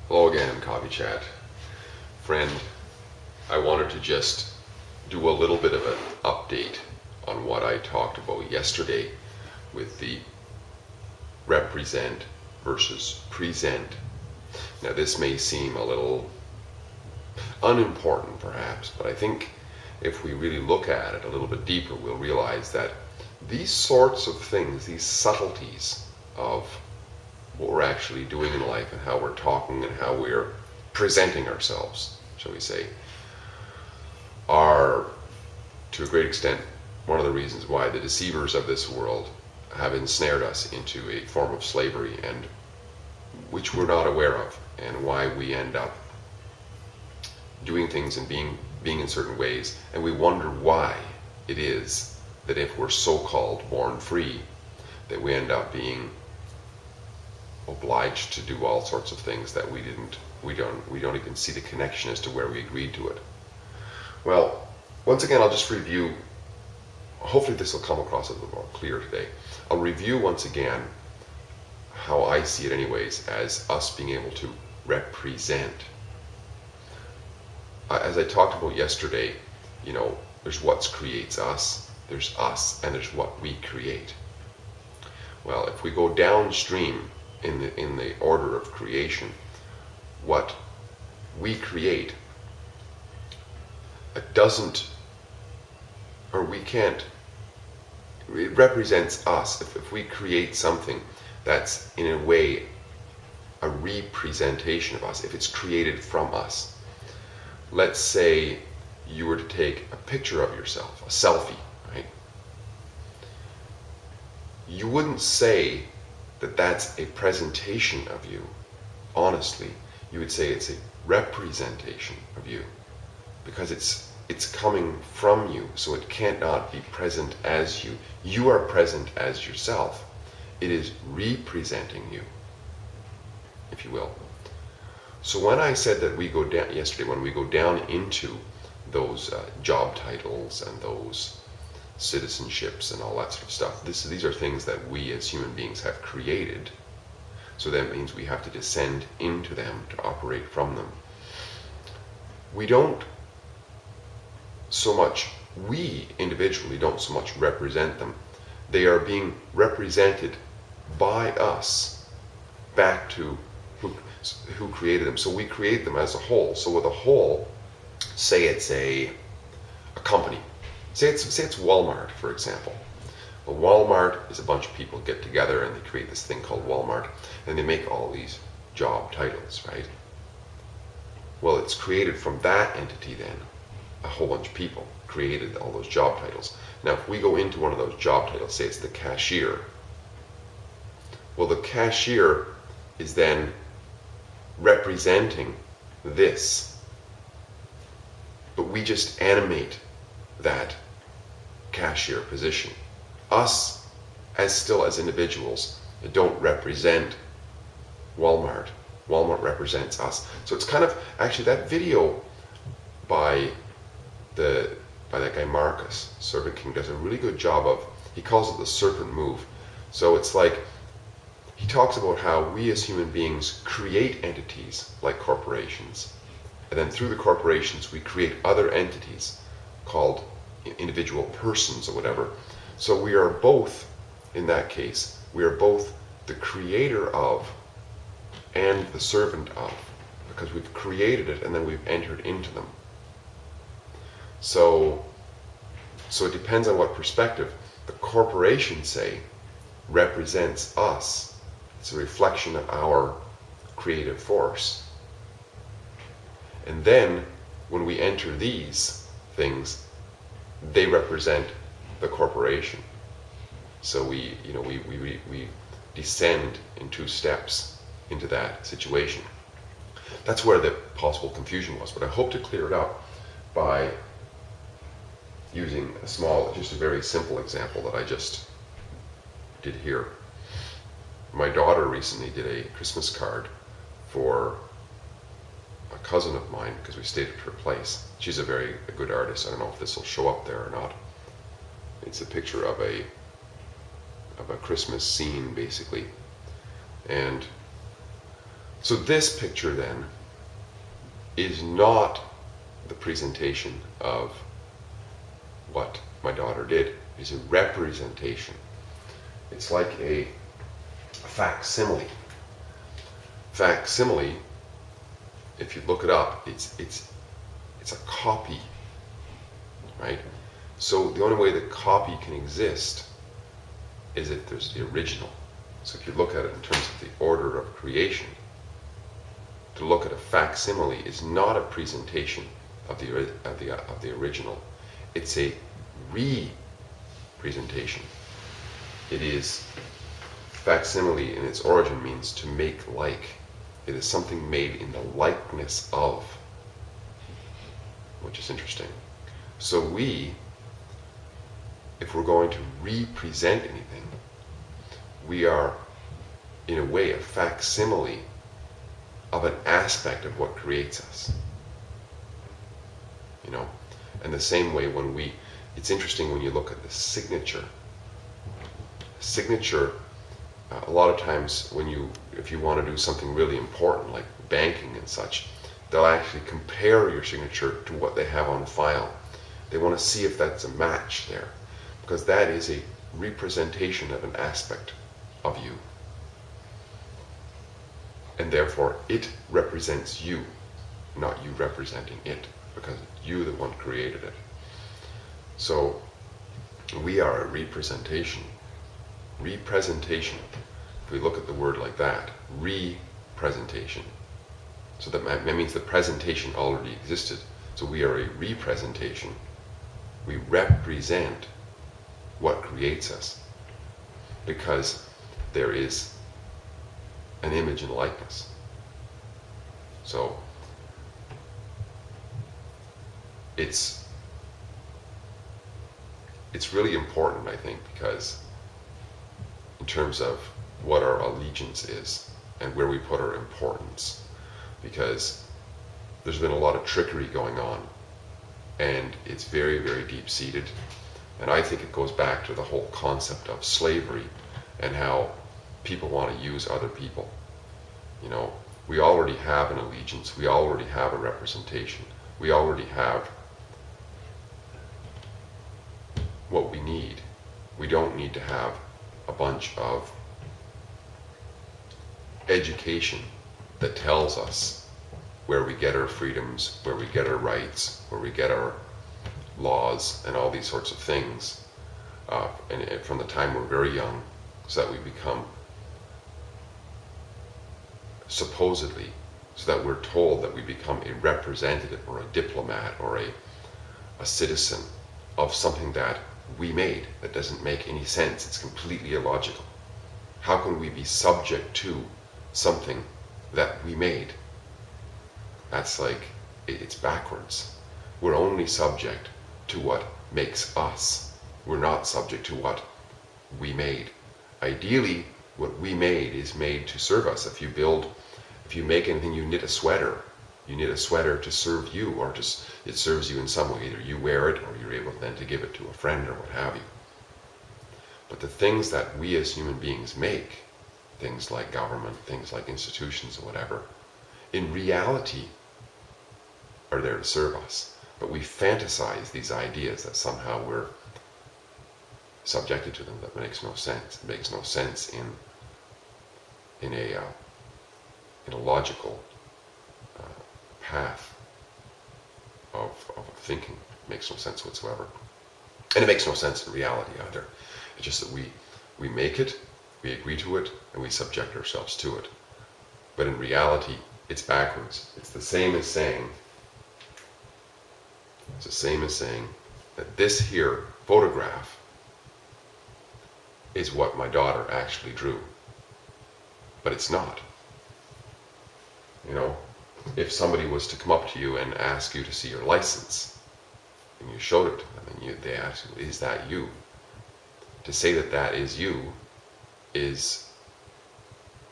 Hello again, Coffee Chat. Friend, I wanted to just do a little bit of an update on what I talked about yesterday with the represent versus present. Now, this may seem a little unimportant perhaps, but I think if we really look at it a little bit deeper, we'll realize that these sorts of things, these subtleties of what we're actually doing in life and how we're talking and how we're presenting ourselves, shall we say, are to a great extent one of the reasons why the deceivers of this world have ensnared us into a form of slavery, and which we're not aware of, and why we end up doing things and being in certain ways, and we wonder why it is that if we're so-called born free, that we end up being obliged to do all sorts of things that we don't even see the connection as to where we agreed to it. Well, once again, I'll just review. Hopefully this will come across a little more clear today. I'll review once again how I see it anyways, as us being able to represent. As I talked about yesterday, there's what creates us, there's us, and there's what we create. Well, if we go downstream in the order of creation, what we create, it doesn't, or we can't, it represents us. If we create something that's in a way a representation of us, if it's created from us, let's say you were to take a picture of yourself, a selfie, right? You wouldn't say that that's a presentation of you. Honestly, you would say it's a representation of you, because it's coming from you, so it cannot be present as you. You are present as yourself. It is representing you, if you will. So when I said that we go down yesterday, when we go down into those job titles and those citizenships and all that sort of stuff, these are things that we as human beings have created. So that means we have to descend into them to operate from them. We individually don't so much represent them. They are being represented by us back to who created them. So we create them as a whole. So with a whole, say it's a company. Say it's Walmart, for example. Well, Walmart is a bunch of people get together and they create this thing called Walmart, and they make all these job titles, right? Well, it's created from that entity then. A whole bunch of people created all those job titles. Now, if we go into one of those job titles, say it's the cashier. Well, the cashier is then representing this. But we just animate that cashier position. Us, as individuals, don't represent Walmart. Walmart represents us. So it's kind of, actually that video by that guy Marcus, Serpent King, does a really good job of, he calls it the serpent move. So it's like, he talks about how we as human beings create entities like corporations. And then through the corporations, we create other entities called individual persons or whatever. So we are both, in that case, we are both the creator of and the servant of, because we've created it and then we've entered into them. So it depends on what perspective. The corporation, say, represents us. It's a reflection of our creative force. And then when we enter these things, they represent the corporation. So we descend in 2 steps into that situation. That's where the possible confusion was, but I hope to clear it up by using just a very simple example that I just did here. My daughter recently did a Christmas card for a cousin of mine because we stayed at her place. She's a very good artist. I don't know if this will show up there or not. It's a picture of a Christmas scene, basically. And So this picture then is not the presentation of what my daughter did. It's a representation. It's like a facsimile. Facsimile, if you look it up, it's a copy, right? So the only way that copy can exist is if there's the original. So if you look at it in terms of the order of creation, to look at a facsimile is not a presentation of the original. It's a representation. It is facsimile in its origin means to make like. It is something made in the likeness of, which is interesting. So if we're going to represent anything, we are in a way a facsimile of an aspect of what creates us. You know, and the same way it's interesting when you look at the signature. Signature, a lot of times if you want to do something really important like banking and such, they'll actually compare your signature to what they have on file. They want to see if that's a match there, because that is a representation of an aspect of you. And therefore it represents you, not you representing it, because it's you the one created it. So we are a representation. Representation, if we look at the word like that, representation. So that means the presentation already existed. So we are a representation. We represent what creates us, because there is an image and likeness. So it's really important, I think, because in terms of what our allegiance is and where we put our importance, because there's been a lot of trickery going on, and it's very, very deep-seated. And I think it goes back to the whole concept of slavery and how people want to use other people. You know, we already have an allegiance, we already have a representation, we already have what we need. We don't need to have a bunch of education that tells us where we get our freedoms, where we get our rights, where we get our laws, and all these sorts of things, and from the time we're very young, so that we become supposedly, so that we're told that we become a representative or a diplomat or a citizen of something that we made that doesn't make any sense. It's completely illogical. How can we be subject to something that we made? That's like, it's backwards. We're only subject to what makes us. We're not subject to what we made. Ideally, what we made is made to serve us. If you make anything, you knit a sweater. You knit a sweater to serve you, or it serves you in some way. Either you wear it, or you're able then to give it to a friend, or what have you. But the things that we as human beings make, things like government, things like institutions or whatever, in reality are there to serve us. But we fantasize these ideas that somehow we're subjected to them. That makes no sense. It makes no sense in a logical path of thinking. It makes no sense whatsoever. And it makes no sense in reality either. It's just that we make it, we agree to it, and we subject ourselves to it. But in reality, it's backwards. It's the same as saying that this here photograph is what my daughter actually drew. But it's not. You know, if somebody was to come up to you and ask you to see your license, and you showed it, and then they ask you, is that you? To say that that is you is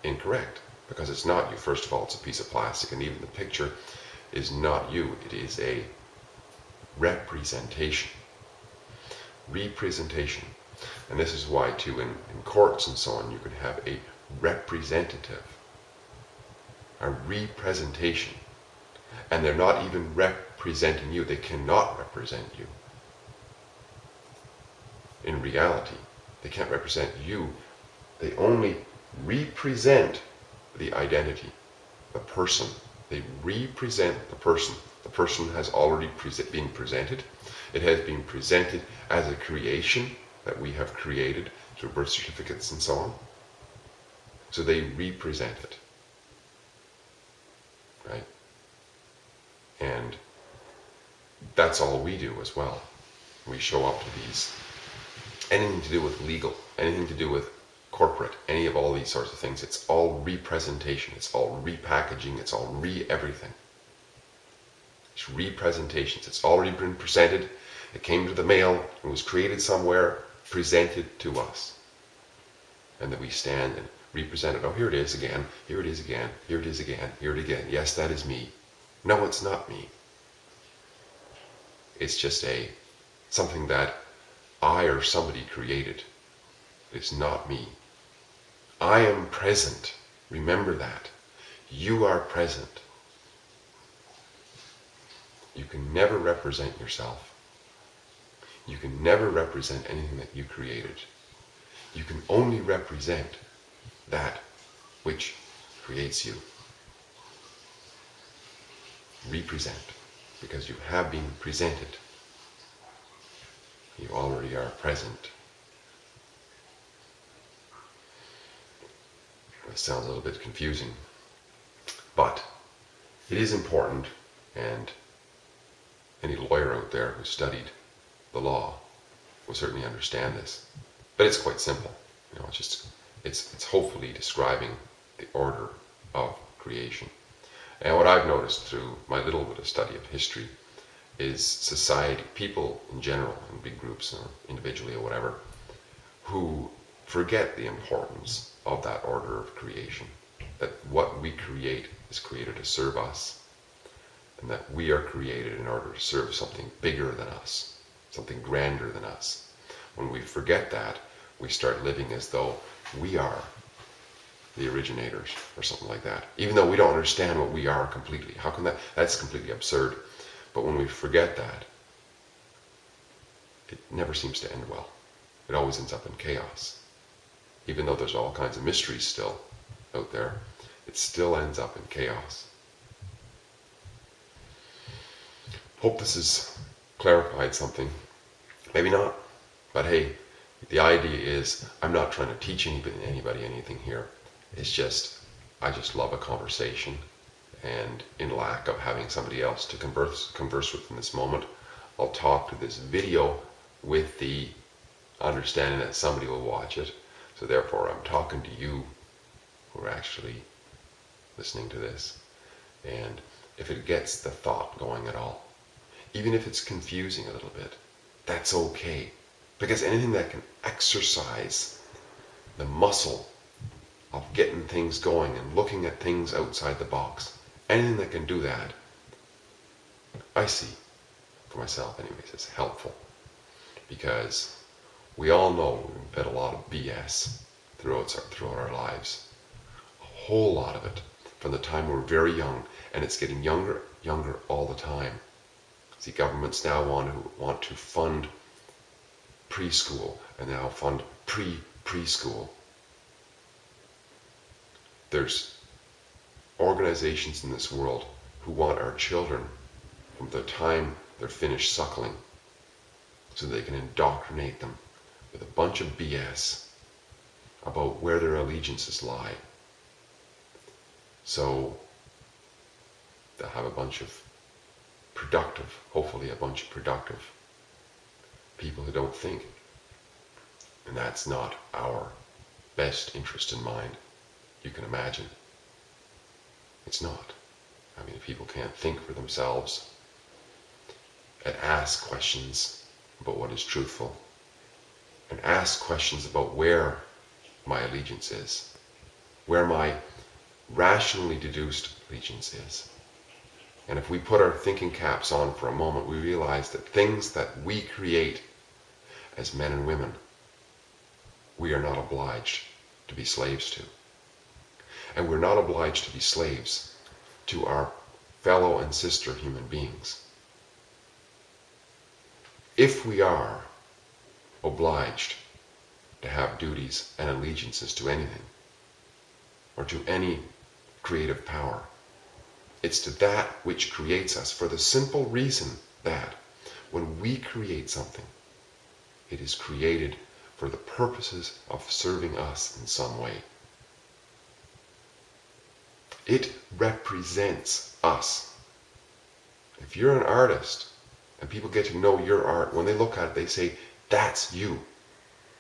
incorrect, because it's not you. First of all, it's a piece of plastic, and even the picture is not you. It is a representation. Representation. And this is why, too, in courts and so on, you can have a representative. a representation. And they're not even representing you. They cannot represent you. In reality, they can't represent you. They only represent the identity, the person. They represent the person. The person has already been presented. It has been presented as a creation that we have created through birth certificates and so on. So they represent it. Right? And that's all we do as well. We show up to these, anything to do with legal, anything to do with corporate, any of all these sorts of things. It's all representation. It's all repackaging. It's all everything. It's representations. It's already been presented. It came to the mail. It was created somewhere, presented to us. And that we stand and represent it. Oh, here it is again. Here it is again. Here it is again. Here it again. Yes, that is me. No, it's not me. It's just something that I or somebody created. It's not me. I am present. Remember that. You are present. You can never represent yourself. You can never represent anything that you created. You can only represent that which creates you. Represent, because you have been presented. You already are present. It sounds a little bit confusing, but it is important, and any lawyer out there who studied the law will certainly understand this. But it's quite simple. It's hopefully describing the order of creation. And what I've noticed through my little bit of study of history is society, people in general, in big groups or individually or whatever, who forget the importance of that order of creation. That what we create is created to serve us, and that we are created in order to serve something bigger than us, something grander than us. When we forget that, we start living as though we are the originators or something like that, even though we don't understand what we are completely. How can that's completely absurd. But when we forget that, it never seems to end well. It always ends up in chaos. Even though there's all kinds of mysteries still out there, it still ends up in chaos. Hope this has clarified something. Maybe not, but hey, the idea is I'm not trying to teach anybody anything here. It's just, I just love a conversation, and in lack of having somebody else to converse with in this moment, I'll talk to this video with the understanding that somebody will watch it. So therefore I'm talking to you who are actually listening to this. And if it gets the thought going at all, even if it's confusing a little bit, that's okay. Because anything that can exercise the muscle of getting things going and looking at things outside the box, anything that can do that, I see, for myself anyways, as helpful. Because we all know we've fed a lot of BS throughout our lives. A whole lot of it from the time we're very young, and it's getting younger all the time. See, governments now want to fund preschool and now fund preschool. There's organizations in this world who want our children from the time they're finished suckling so they can indoctrinate them with a bunch of BS about where their allegiances lie. So they'll have a bunch of hopefully a bunch of productive people who don't think. And that's not our best interest in mind. You can imagine. It's not. I mean, if people can't think for themselves and ask questions about what is truthful, and ask questions about where my allegiance is, where my rationally deduced allegiance is. And if we put our thinking caps on for a moment, we realize that things that we create as men and women, we are not obliged to be slaves to. And we're not obliged to be slaves to our fellow and sister human beings. If we are obliged to have duties and allegiances to anything, or to any creative power, it's to that which creates us, for the simple reason that when we create something, it is created for the purposes of serving us in some way. It represents us. If you're an artist and people get to know your art, when they look at it, they say, that's you.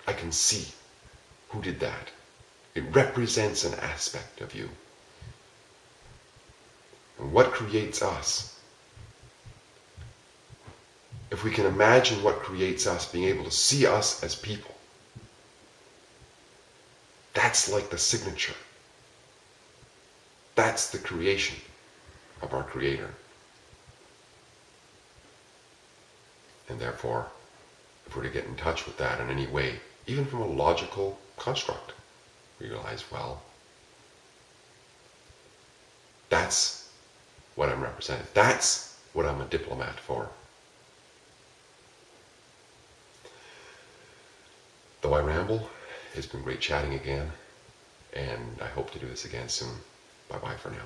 I can see who did that. It represents an aspect of you. And what creates us? If we can imagine what creates us, being able to see us as people, that's like the signature. That's the creation of our Creator. And therefore, if we're to get in touch with that in any way, even from a logical construct, we realize, well, that's what I'm representing. That's what I'm a diplomat for. Though I ramble, it's been great chatting again, and I hope to do this again soon. Bye-bye for now.